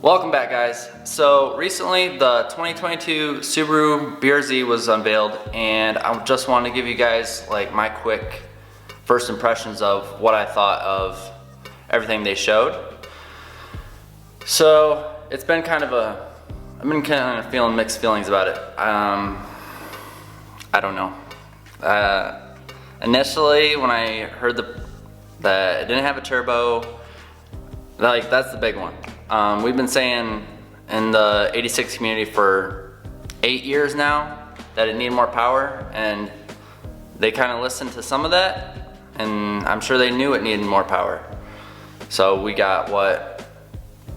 Welcome back, guys. So recently the 2022 Subaru BRZ was unveiled, and I just wanted to give you guys like my quick first impressions of what I thought of everything they showed. So it's been I've been kind of feeling mixed feelings about it. I don't know. Initially when I heard that it didn't have a turbo, like that's the big one. We've been saying in the 86 community for 8 years now that it needed more power, and they kind of listened to some of that, and I'm sure they knew it needed more power. So we got what,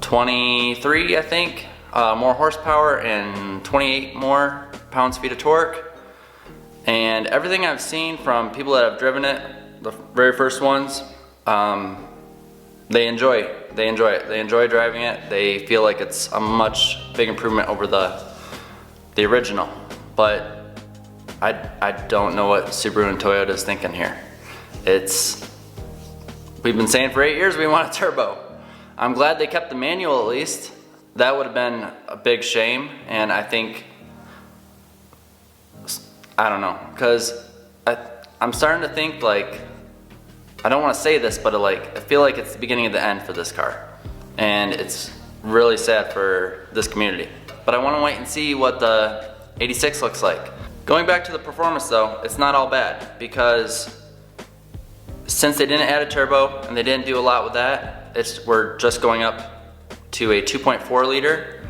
23 I think more horsepower and 28 more pounds-feet of torque. And everything I've seen from people that have driven it, the very first ones, they enjoy it. They enjoy driving it. They feel like it's a much big improvement over the original. But I don't know what Subaru and Toyota is thinking here. We've been saying for 8 years we want a turbo. I'm glad they kept the manual at least. That would have been a big shame, and I think, I don't know, because I'm starting to think like, I don't want to say this, but I feel like it's the beginning of the end for this car. And it's really sad for this community. But I want to wait and see what the 86 looks like. Going back to the performance though, it's not all bad, because since they didn't add a turbo and they didn't do a lot with that, we're just going up to a 2.4 liter.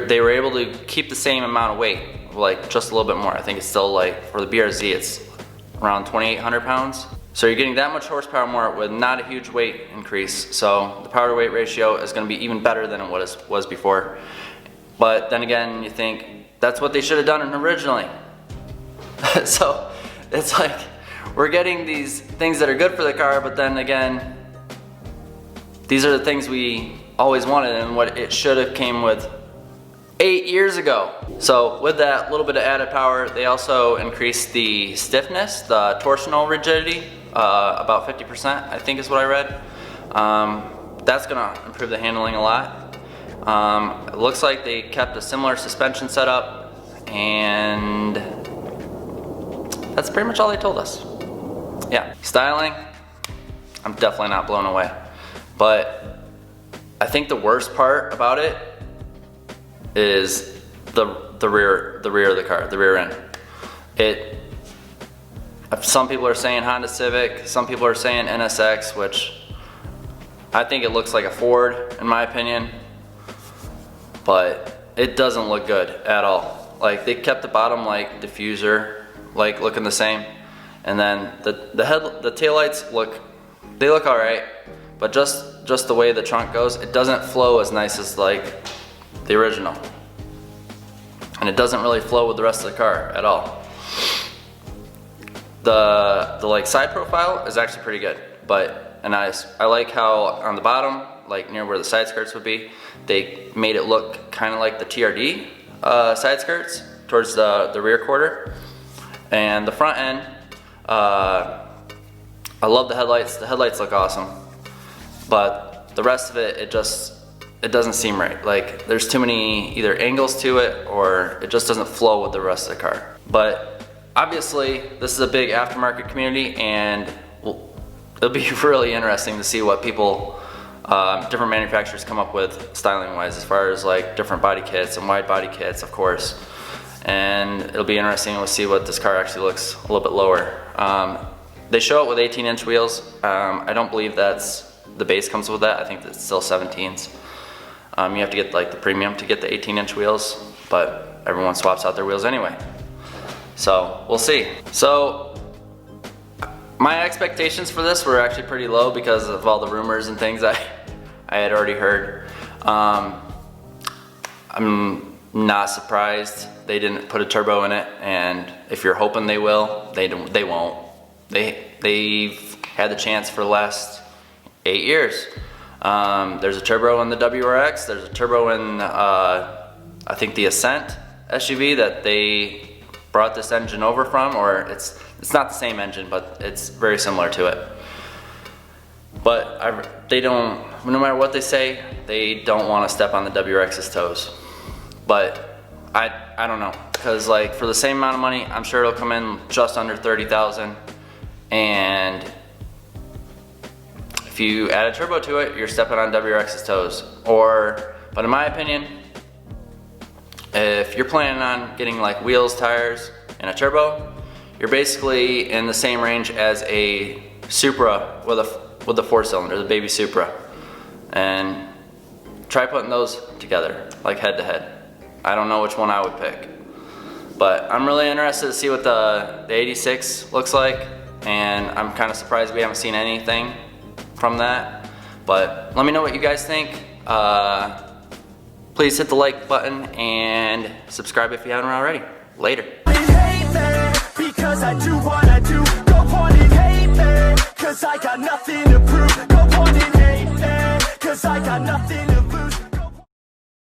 They were able to keep the same amount of weight, like just a little bit more. I think it's still like, for the BRZ, it's around 2,800 pounds. So you're getting that much horsepower more with not a huge weight increase. So the power to weight ratio is going to be even better than it was before. But then again, you think that's what they should have done originally. So it's like we're getting these things that are good for the car, but then again, these are the things we always wanted and what it should have came with 8 years ago. So with that little bit of added power, they also increased the stiffness, the torsional rigidity, about 50%, I think is what I read. That's gonna improve the handling a lot. It looks like they kept a similar suspension setup, and that's pretty much all they told us. Yeah, styling, I'm definitely not blown away. But I think the worst part about it is the rear of the car, the rear end. Some people are saying Honda Civic, some people are saying NSX, which I think it looks like a Ford in my opinion, but it doesn't look good at all. Like, they kept the bottom like diffuser like looking the same, and then the taillights look all right, but just the way the trunk goes, it doesn't flow as nice as like the original, and it doesn't really flow with the rest of the car at all. The like side profile is actually pretty good, and I like how on the bottom, like near where the side skirts would be, they made it look kind of like the TRD side skirts towards the rear quarter. And the front end, I love the headlights. The headlights look awesome, but the rest of it, it doesn't seem right. Like, there's too many either angles to it, or it just doesn't flow with the rest of the car. But obviously, this is a big aftermarket community, and it'll be really interesting to see what people, different manufacturers come up with styling-wise, as far as like different body kits and wide body kits, of course. And it'll be interesting to see what this car actually looks a little bit lower. They show it with 18-inch wheels. I don't believe the base comes with that. I think it's still 17s. You have to get like the premium to get the 18-inch wheels, but everyone swaps out their wheels anyway. So we'll see. So my expectations for this were actually pretty low because of all the rumors and things I had already heard. I'm not surprised they didn't put a turbo in it, and if you're hoping they will, they won't. They've had the chance for the last 8 years. There's a turbo in the WRX. There's a turbo in I think the Ascent SUV that they brought this engine over from, or it's not the same engine, but it's very similar to it. But they don't no matter what they say, they don't want to step on the WRX's toes. But I don't know, because like for the same amount of money, I'm sure it'll come in just under 30,000. And if you add a turbo to it, you're stepping on WRX's toes. But in my opinion, if you're planning on getting like wheels, tires, and a turbo, you're basically in the same range as a Supra with a 4-cylinder, the baby Supra. And try putting those together, like head to head. I don't know which one I would pick. But I'm really interested to see what the 86 looks like, and I'm kind of surprised we haven't seen anything from that. But let me know what you guys think. Please hit the like button and subscribe if you haven't already. Later. Because I do what I do. Go on and hate me, cause I got nothing to prove. Go on and hate me, cause I got nothing to